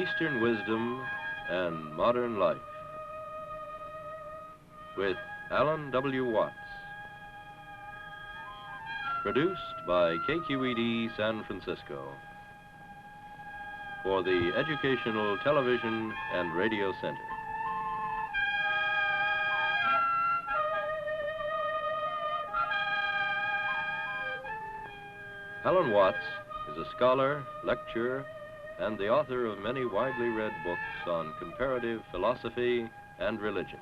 Eastern Wisdom and Modern Life with Alan W. Watts. Produced by KQED San Francisco for the Educational Television and Radio Center. Alan Watts is a scholar, lecturer, and the author of many widely read books on comparative philosophy and religion.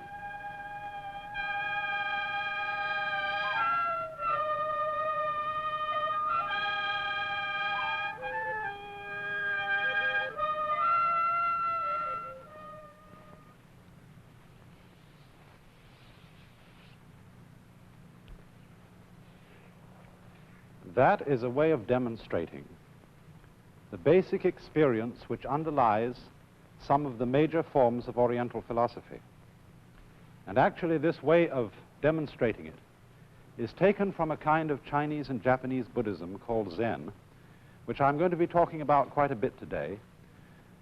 That is a way of demonstrating the basic experience which underlies some of the major forms of Oriental philosophy. And actually, this way of demonstrating it is taken from a kind of Chinese and Japanese Buddhism called Zen, which I'm going to be talking about quite a bit today,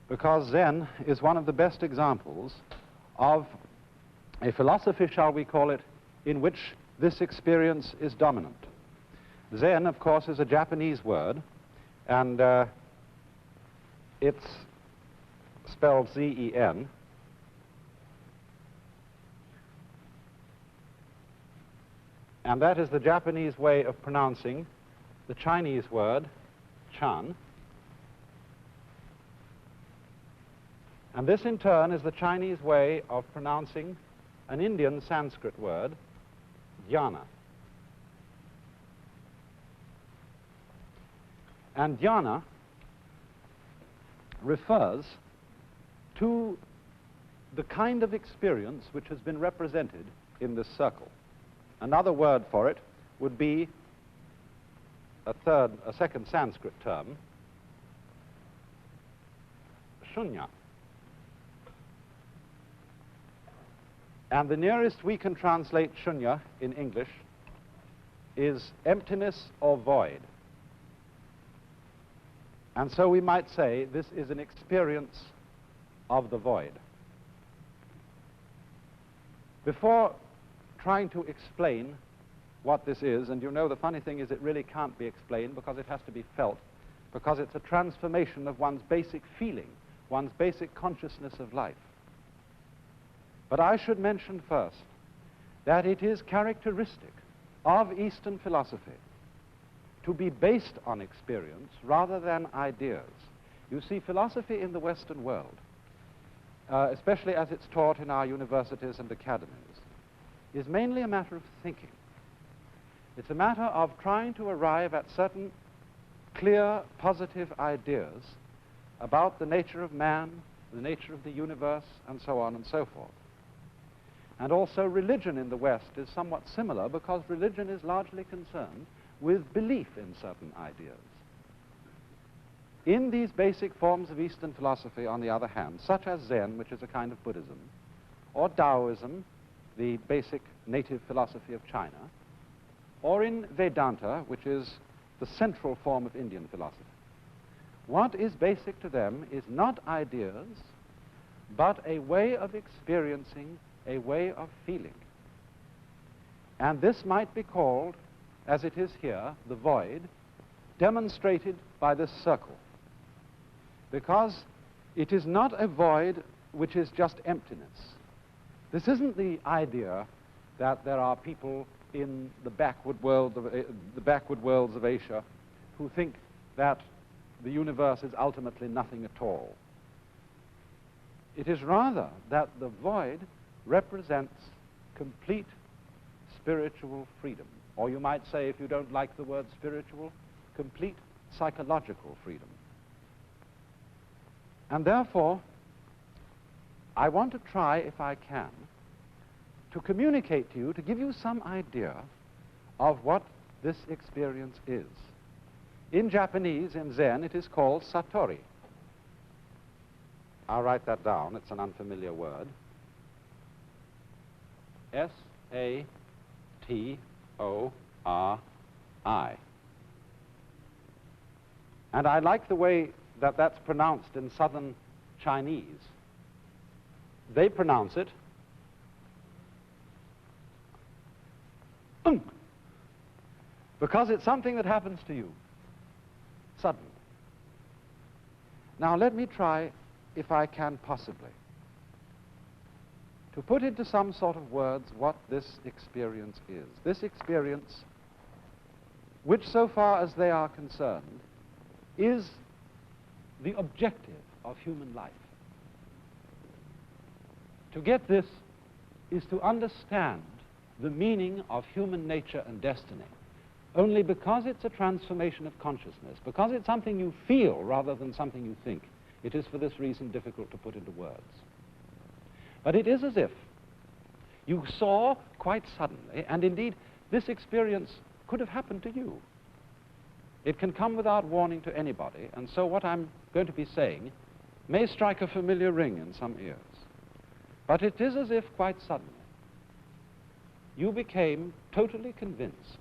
because Zen is one of the best examples of a philosophy, shall we call it, in which this experience is dominant. Zen, of course, is a Japanese word, and it's spelled Z-E-N. And that is the Japanese way of pronouncing the Chinese word Chan. And this, in turn, is the Chinese way of pronouncing an Indian Sanskrit word, dhyana. And dhyana refers to the kind of experience which has been represented in this circle. Another word for it would be a second Sanskrit term, shunya. And the nearest we can translate shunya in English is emptiness or void. And so we might say this is an experience of the void. Before trying to explain what this is, and you know the funny thing is it really can't be explained because it has to be felt, because it's a transformation of one's basic feeling, one's basic consciousness of life. But I should mention first that it is characteristic of Eastern philosophy to be based on experience rather than ideas. You see, philosophy in the Western world, especially as it's taught in our universities and academies, is mainly a matter of thinking. It's a matter of trying to arrive at certain clear, positive ideas about the nature of man, the nature of the universe, and so on and so forth. And also religion in the West is somewhat similar because religion is largely concerned with belief in certain ideas. In these basic forms of Eastern philosophy, on the other hand, such as Zen, which is a kind of Buddhism, or Taoism, the basic native philosophy of China, or in Vedanta, which is the central form of Indian philosophy, what is basic to them is not ideas, but a way of experiencing, a way of feeling. And this might be called, as it is here, the void, demonstrated by this circle. Because it is not a void which is just emptiness. This isn't the idea that there are people in the backward worlds of Asia who think that the universe is ultimately nothing at all. It is rather that the void represents complete spiritual freedom. Or you might say, if you don't like the word spiritual, complete psychological freedom. And therefore, I want to try, if I can, to communicate to you, to give you some idea of what this experience is. In Japanese, in Zen, it is called satori. I'll write that down. It's an unfamiliar word. S-A-T-O-R-I. And I like the way that that's pronounced in southern Chinese, they pronounce it because it's something that happens to you suddenly. Now let me try, if I can possibly, to put into some sort of words what this experience is. This experience, which so far as they are concerned, is the objective of human life. To get this is to understand the meaning of human nature and destiny. Only because it's a transformation of consciousness, because it's something you feel rather than something you think, it is for this reason difficult to put into words. But it is as if you saw quite suddenly, and indeed this experience could have happened to you. It can come without warning to anybody, and so what I'm going to be saying may strike a familiar ring in some ears. But it is as if quite suddenly you became totally convinced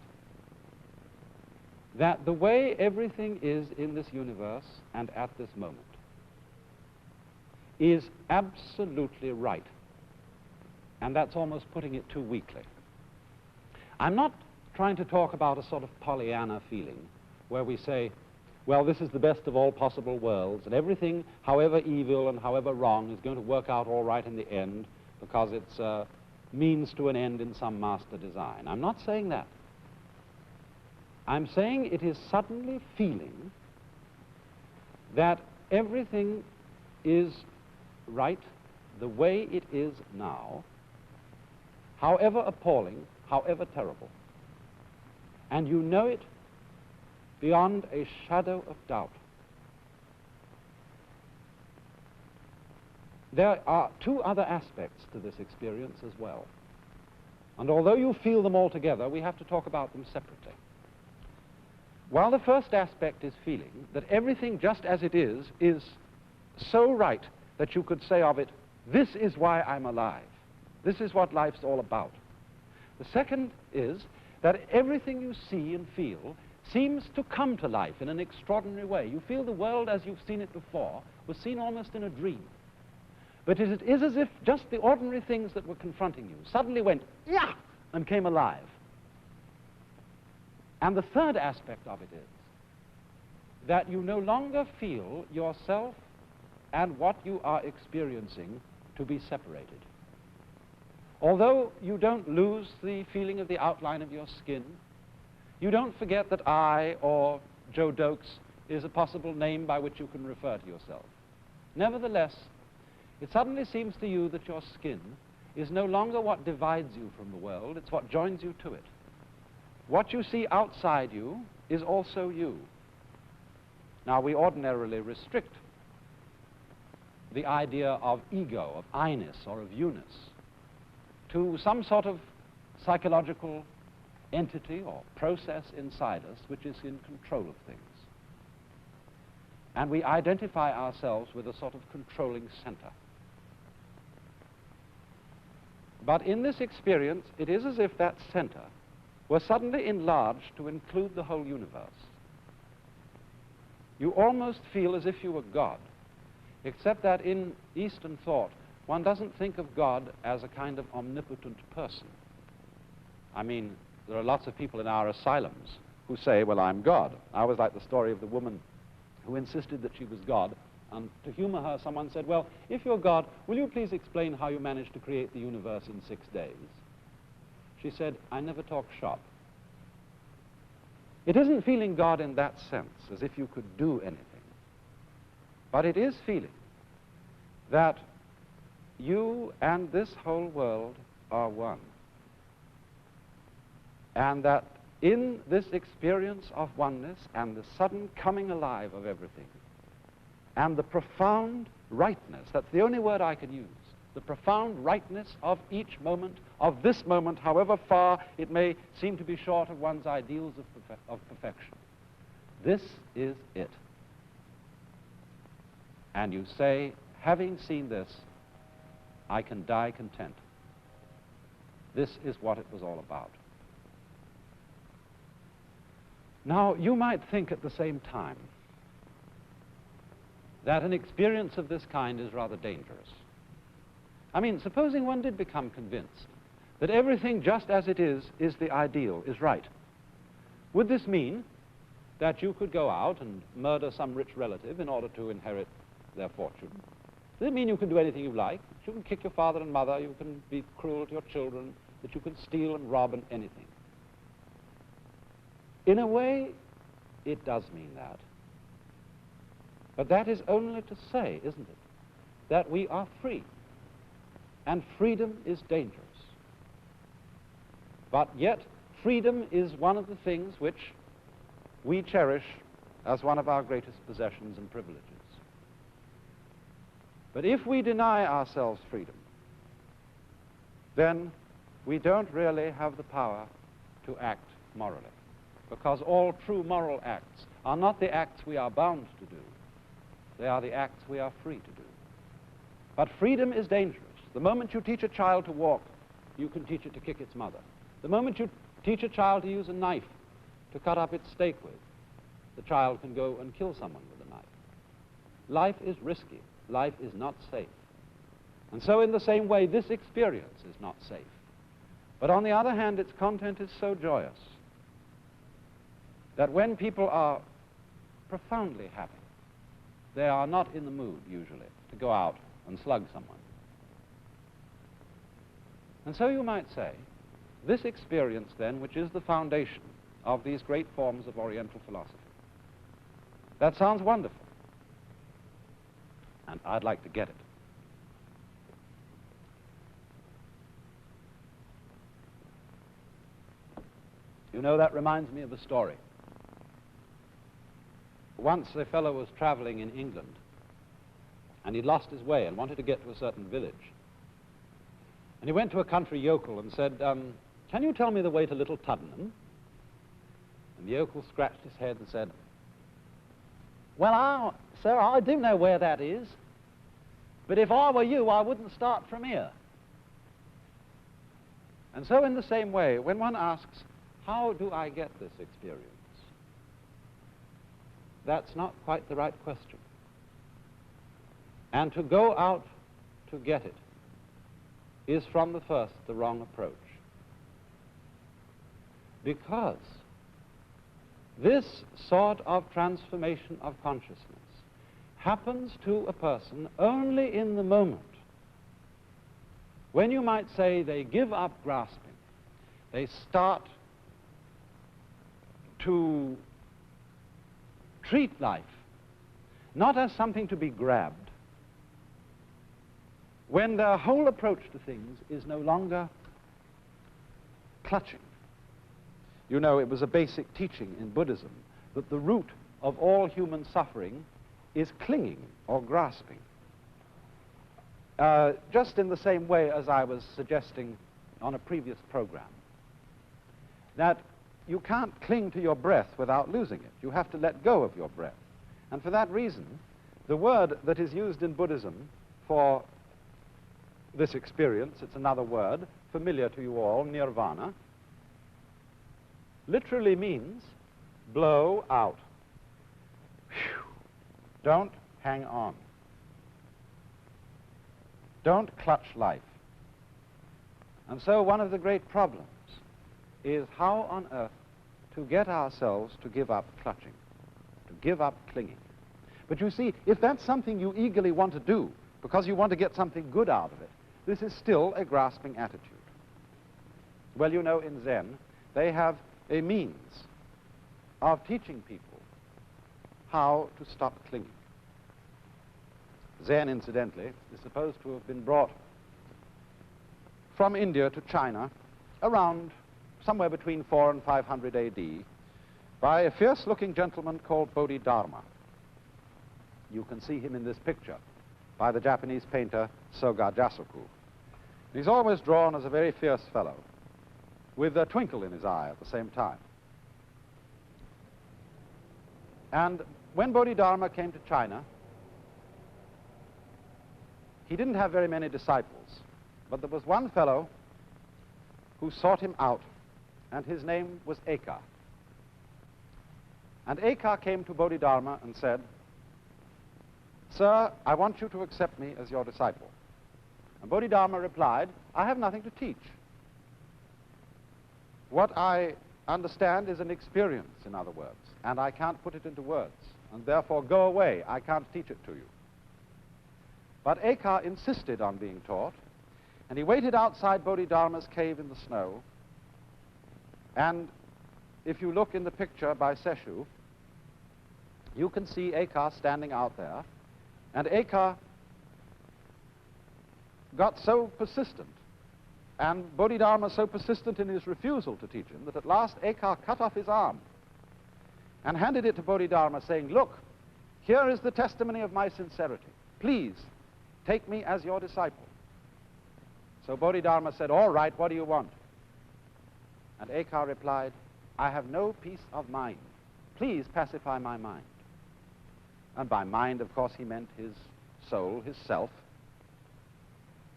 that the way everything is in this universe and at this moment is absolutely right. And that's almost putting it too weakly. I'm not trying to talk about a sort of Pollyanna feeling where we say, well, this is the best of all possible worlds, and everything, however evil and however wrong, is going to work out all right in the end because it's a means to an end in some master design. I'm not saying that. I'm saying it is suddenly feeling that everything is right the way it is now, however appalling, however terrible. And you know it beyond a shadow of doubt. There are two other aspects to this experience as well. And although you feel them all together, we have to talk about them separately. While the first aspect is feeling that everything just as it is so right that you could say of it, this is why I'm alive. This is what life's all about. The second is that everything you see and feel seems to come to life in an extraordinary way. You feel the world as you've seen it before was seen almost in a dream. But it is as if just the ordinary things that were confronting you suddenly went, yeah, and came alive. And the third aspect of it is that you no longer feel yourself and what you are experiencing to be separated. Although you don't lose the feeling of the outline of your skin, you don't forget that I, or Joe Dokes, is a possible name by which you can refer to yourself. Nevertheless, it suddenly seems to you that your skin is no longer what divides you from the world, it's what joins you to it. What you see outside you is also you. Now, we ordinarily restrict the idea of ego, of I-ness, or of you-ness to some sort of psychological entity or process inside us which is in control of things. And we identify ourselves with a sort of controlling center. But in this experience, it is as if that center were suddenly enlarged to include the whole universe. You almost feel as if you were God, except that in Eastern thought, one doesn't think of God as a kind of omnipotent person. I mean, there are lots of people in our asylums who say, well, I'm God. I always like the story of the woman who insisted that she was God, and to humor her, someone said, well, if you're God, will you please explain how you managed to create the universe in 6 days? She said, I never talk shop. It isn't feeling God in that sense, as if you could do anything. But it is feeling that you and this whole world are one. And that in this experience of oneness and the sudden coming alive of everything, and the profound rightness, that's the only word I can use, the profound rightness of each moment, of this moment, however far it may seem to be short of one's ideals of perfection. This is it. And you say, having seen this, I can die content. This is what it was all about. Now, you might think at the same time that an experience of this kind is rather dangerous. I mean, supposing one did become convinced that everything just as it is the ideal, is right. Would this mean that you could go out and murder some rich relative in order to inherit their fortune? Does it mean you can do anything you like? That you can kick your father and mother, you can be cruel to your children, that you can steal and rob and anything? In a way, it does mean that. But that is only to say, isn't it, that we are free. And freedom is dangerous. But yet, freedom is one of the things which we cherish as one of our greatest possessions and privileges. But if we deny ourselves freedom, then we don't really have the power to act morally, because all true moral acts are not the acts we are bound to do. They are the acts we are free to do. But freedom is dangerous. The moment you teach a child to walk, you can teach it to kick its mother. The moment you teach a child to use a knife to cut up its steak with, the child can go and kill someone with a knife. Life is risky. Life is not safe. And so in the same way, this experience is not safe. But on the other hand, its content is so joyous that when people are profoundly happy, they are not in the mood, usually, to go out and slug someone. And so you might say, this experience, then, which is the foundation of these great forms of Oriental philosophy, that sounds wonderful. And I'd like to get it. You know, that reminds me of a story. Once a fellow was traveling in England, and he'd lost his way and wanted to get to a certain village. And he went to a country yokel and said, can you tell me the way to Little Tuddenham? And the yokel scratched his head and said, well, sir, I do know where that is, but if I were you, I wouldn't start from here. And so in the same way, when one asks, how do I get this experience? That's not quite the right question. And to go out to get it is from the first the wrong approach. Because this sort of transformation of consciousness happens to a person only in the moment when, you might say, they give up grasping. They start to treat life not as something to be grabbed, when their whole approach to things is no longer clutching. You know, it was a basic teaching in Buddhism that the root of all human suffering is clinging or grasping. Just in the same way as I was suggesting on a previous program, that you can't cling to your breath without losing it. You have to let go of your breath. And for that reason, the word that is used in Buddhism for this experience, it's another word, familiar to you all, nirvana, literally means blow out. Whew. Don't hang on. Don't clutch life. And so one of the great problems is how on earth to get ourselves to give up clutching, to give up clinging. But you see, if that's something you eagerly want to do because you want to get something good out of it, this is still a grasping attitude. Well, you know, in Zen, they have a means of teaching people how to stop clinging. Zen, incidentally, is supposed to have been brought from India to China around somewhere between 400 and 500 AD by a fierce-looking gentleman called Bodhidharma. You can see him in this picture by the Japanese painter Soga Jasuku. He's always drawn as a very fierce fellow with a twinkle in his eye at the same time. And when Bodhidharma came to China, he didn't have very many disciples, but there was one fellow who sought him out, and his name was Eka. And Eka came to Bodhidharma and said, "Sir, I want you to accept me as your disciple." And Bodhidharma replied, "I have nothing to teach. What I understand is an experience, in other words, and I can't put it into words, and therefore go away, I can't teach it to you." But Eka insisted on being taught, and he waited outside Bodhidharma's cave in the snow, and if you look in the picture by Seshu, you can see Eka standing out there, and Eka got so persistent, and Bodhidharma so persistent in his refusal to teach him, that at last Eka cut off his arm and handed it to Bodhidharma, saying, "Look, here is the testimony of my sincerity. Please, take me as your disciple." So Bodhidharma said, "All right, what do you want?" And Eka replied, "I have no peace of mind. Please pacify my mind." And by mind, of course, he meant his soul, his self.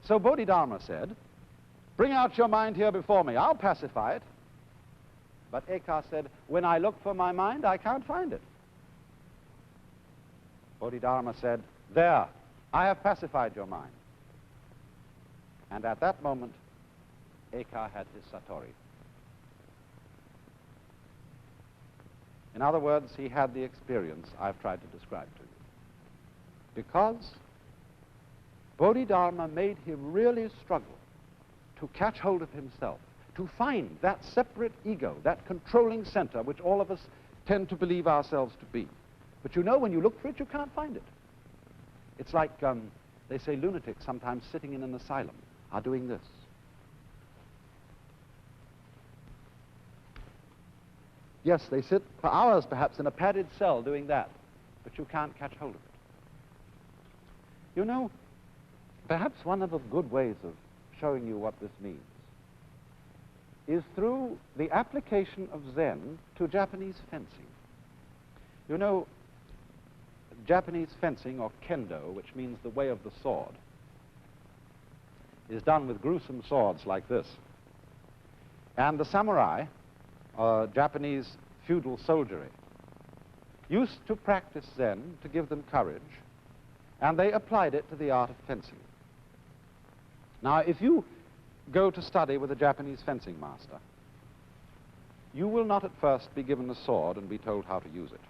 So Bodhidharma said, "Bring out your mind here before me. I'll pacify it." But Eka said, "When I look for my mind, I can't find it." Bodhidharma said, "There, I have pacified your mind." And at that moment, Eka had his satori. In other words, he had the experience I've tried to describe to you. Because Bodhidharma made him really struggle to catch hold of himself, to find that separate ego, that controlling center which all of us tend to believe ourselves to be. But you know, when you look for it, you can't find it. It's like, they say lunatics sometimes sitting in an asylum are doing this. Yes, they sit for hours perhaps in a padded cell doing that, but you can't catch hold of it. You know, perhaps one of the good ways of showing you what this means is through the application of Zen to Japanese fencing. You know, Japanese fencing, or kendo, which means the way of the sword, is done with gruesome swords like this. And the samurai, Japanese feudal soldiery, used to practice Zen to give them courage, and they applied it to the art of fencing. Now, if you go to study with a Japanese fencing master, you will not at first be given a sword and be told how to use it.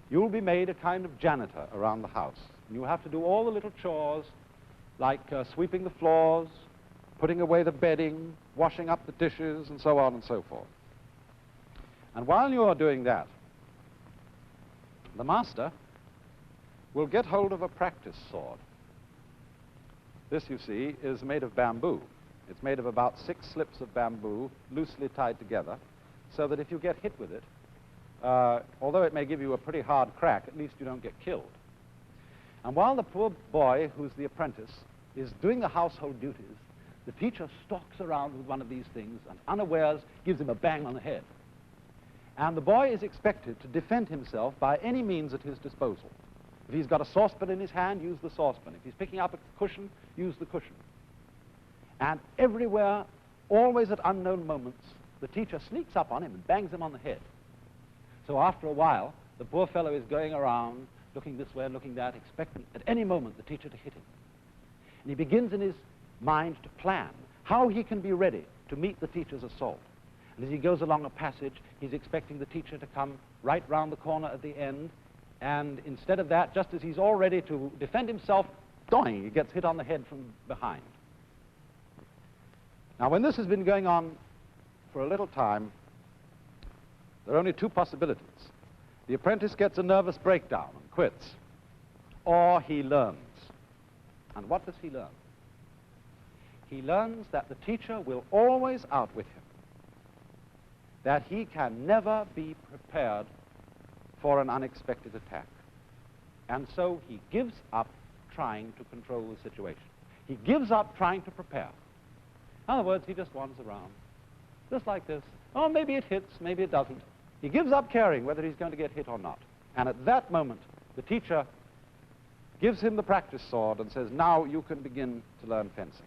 You'll be made a kind of janitor around the house. And you'll have to do all the little chores, like sweeping the floors, putting away the bedding, washing up the dishes, and so on and so forth. And while you are doing that, the master will get hold of a practice sword. This, you see, is made of bamboo. It's made of about 6 slips of bamboo, loosely tied together, so that if you get hit with it, although it may give you a pretty hard crack, at least you don't get killed. And while the poor boy, who's the apprentice, is doing the household duties, the teacher stalks around with one of these things and unawares gives him a bang on the head. And the boy is expected to defend himself by any means at his disposal. If he's got a saucepan in his hand, use the saucepan. If he's picking up a cushion, use the cushion. And everywhere, always at unknown moments, the teacher sneaks up on him and bangs him on the head. So after a while, the poor fellow is going around, looking this way and looking that, expecting at any moment the teacher to hit him. And he begins in his mind to plan how he can be ready to meet the teacher's assault. And as he goes along a passage, he's expecting the teacher to come right round the corner at the end, and instead of that, just as he's all ready to defend himself, doing, he gets hit on the head from behind. Now, when this has been going on for a little time, there are only 2 possibilities. The apprentice gets a nervous breakdown and quits, or he learns. And what does he learn? He learns that the teacher will always outwit him, that he can never be prepared for an unexpected attack. And so he gives up trying to control the situation. He gives up trying to prepare. In other words, he just wanders around, just like this. Oh, maybe it hits, maybe it doesn't. He gives up caring whether he's going to get hit or not. And at that moment, the teacher gives him the practice sword and says, now you can begin to learn fencing.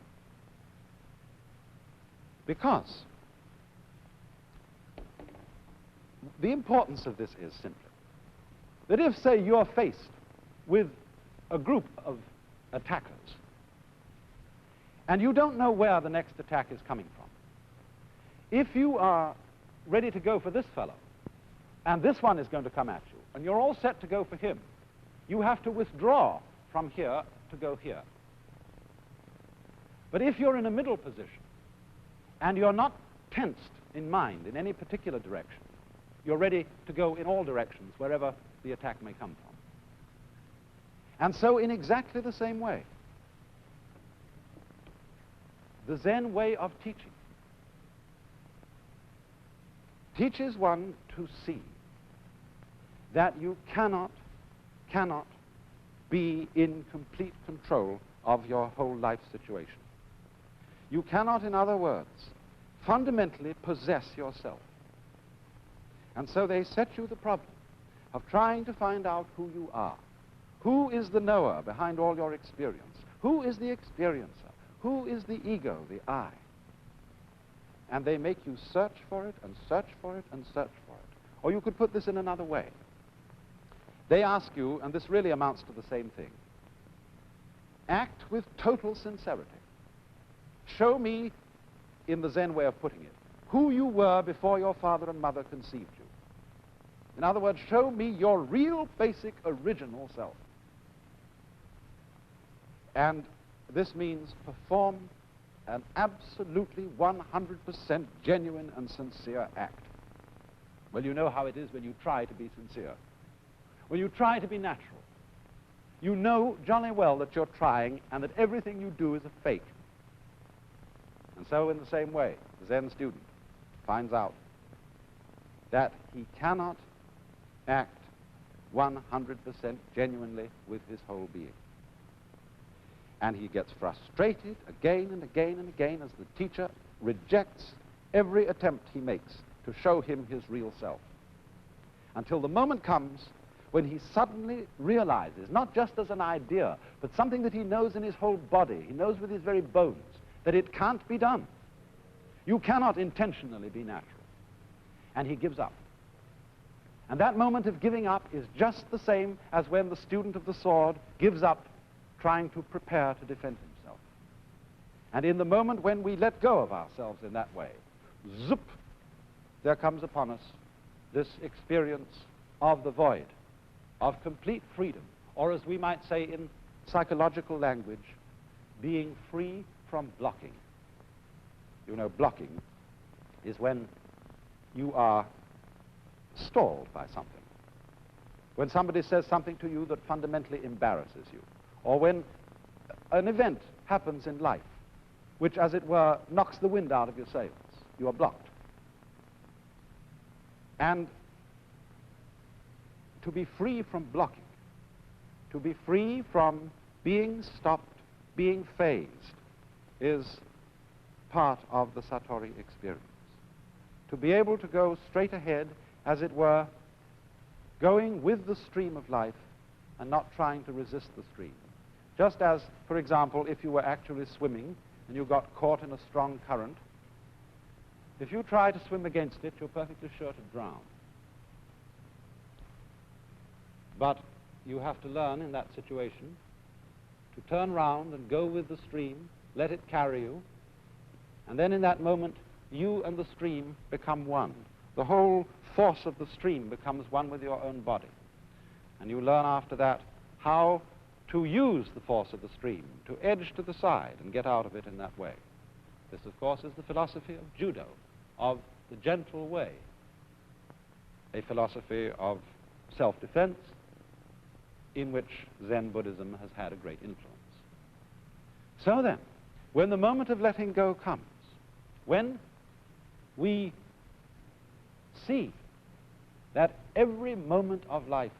Because the importance of this is simply that if, say, you're faced with a group of attackers, and you don't know where the next attack is coming from. If you are ready to go for this fellow, and this one is going to come at you, and you're all set to go for him, you have to withdraw from here to go here. But if you're in a middle position, and you're not tensed in mind in any particular direction, you're ready to go in all directions, wherever the attack may come from. And so in exactly the same way, the Zen way of teaching teaches one to see that you cannot be in complete control of your whole life situation. You cannot, in other words, fundamentally possess yourself. And so they set you the problem of trying to find out who you are. Who is the knower behind all your experience? Who is the experiencer? Who is the ego, the I? And they make you search for it and search for it and search for it. Or you could put this in another way. They ask you, and this really amounts to the same thing, act with total sincerity. Show me, in the Zen way of putting it, who you were before your father and mother conceived you. In other words, show me your real, basic, original self. And this means perform an absolutely 100% genuine and sincere act. Well, you know how it is when you try to be sincere. When you try to be natural, you know jolly well that you're trying and that everything you do is a fake. And so in the same way, the Zen student finds out that he cannot act 100% genuinely with his whole being. And he gets frustrated again and again and again as the teacher rejects every attempt he makes to show him his real self. Until the moment comes when he suddenly realizes, not just as an idea, but something that he knows in his whole body, he knows with his very bones, that it can't be done. You cannot intentionally be natural. And he gives up. And that moment of giving up is just the same as when the student of the sword gives up trying to prepare to defend himself. And in the moment when we let go of ourselves in that way, zoop, there comes upon us this experience of the void, of complete freedom, or as we might say in psychological language, being free from blocking. You know, blocking is when you are stalled by something. When somebody says something to you that fundamentally embarrasses you, or when an event happens in life which, as it were, knocks the wind out of your sails, you are blocked. And to be free from blocking, to be free from being stopped, being phased, is part of the Satori experience. To be able to go straight ahead, as it were, going with the stream of life and not trying to resist the stream. Just as, for example, if you were actually swimming and you got caught in a strong current, if you try to swim against it, you're perfectly sure to drown. But you have to learn in that situation to turn round and go with the stream, let it carry you, and then in that moment, you and the stream become one. The whole force of the stream becomes one with your own body. And you learn after that how to use the force of the stream, to edge to the side and get out of it in that way. This, of course, is the philosophy of judo, of the gentle way, a philosophy of self-defense in which Zen Buddhism has had a great influence. So then, when the moment of letting go comes, when we see that every moment of life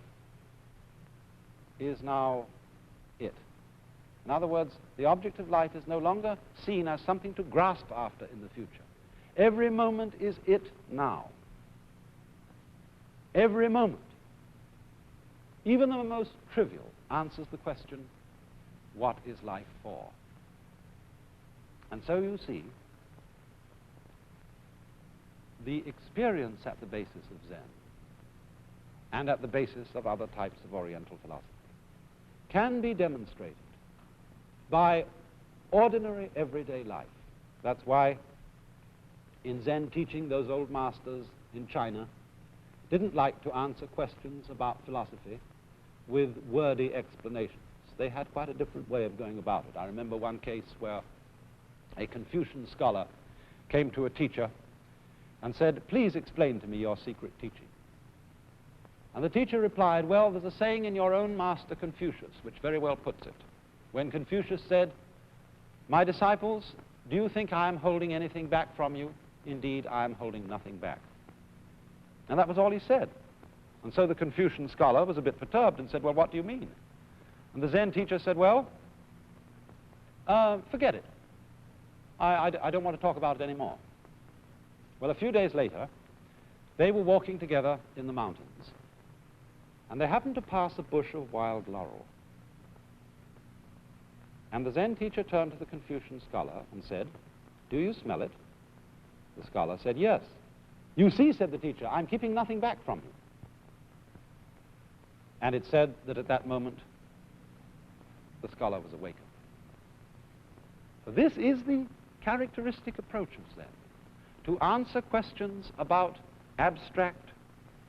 is now it. In other words, the object of life is no longer seen as something to grasp after in the future. Every moment is it now. Every moment, even the most trivial, answers the question, what is life for? And so you see, the experience at the basis of Zen and at the basis of other types of Oriental philosophy can be demonstrated by ordinary everyday life. That's why in Zen teaching, those old masters in China didn't like to answer questions about philosophy with wordy explanations. They had quite a different way of going about it. I remember one case where a Confucian scholar came to a teacher and said, "Please explain to me your secret teaching." And the teacher replied, "Well, there's a saying in your own master Confucius, which very well puts it. When Confucius said, 'My disciples, do you think I am holding anything back from you? Indeed, I am holding nothing back.'" And that was all he said. And so the Confucian scholar was a bit perturbed and said, "Well, what do you mean?" And the Zen teacher said, "Well, forget it. I don't want to talk about it anymore." Well, a few days later, they were walking together in the mountains, and they happened to pass a bush of wild laurel. And the Zen teacher turned to the Confucian scholar and said, "Do you smell it?" The scholar said, "Yes." "You see," said the teacher, "I'm keeping nothing back from you." And it said that at that moment, the scholar was awakened. So this is the characteristic approach of Zen, to answer questions about abstract,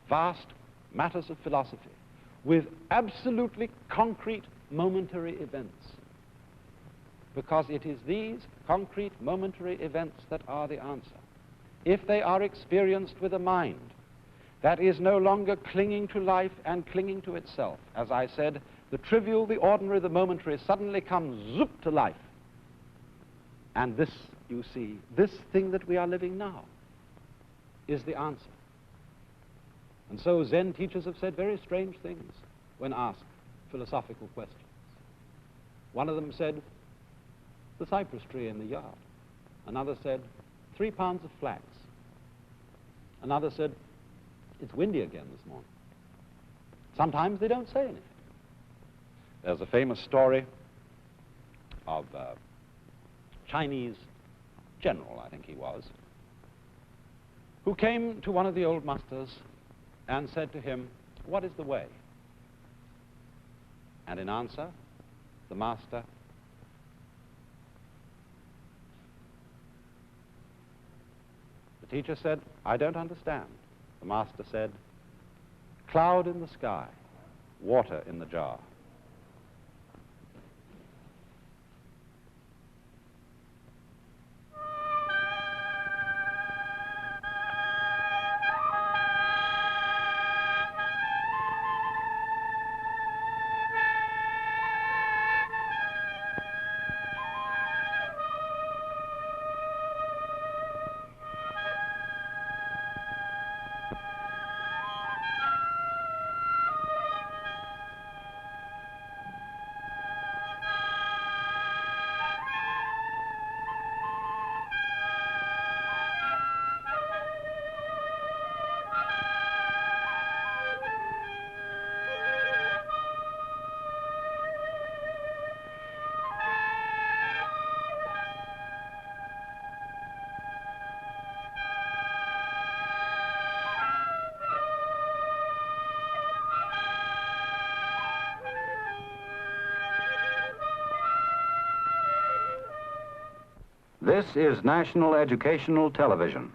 vast matters of philosophy with absolutely concrete, momentary events. Because it is these concrete, momentary events that are the answer. If they are experienced with a mind that is no longer clinging to life and clinging to itself, as I said, the trivial, the ordinary, the momentary suddenly comes zoop to life. And this, you see, this thing that we are living now is the answer. And so Zen teachers have said very strange things when asked philosophical questions. One of them said, "The cypress tree in the yard." Another said, 3 pounds of flax. Another said, "It's windy again this morning." Sometimes they don't say anything. There's a famous story of a Chinese general, I think he was, who came to one of the old masters and said to him, "What is the way?" And in answer, the master teacher said, "I don't understand." The master said, "Cloud in the sky, water in the jar." This is National Educational Television.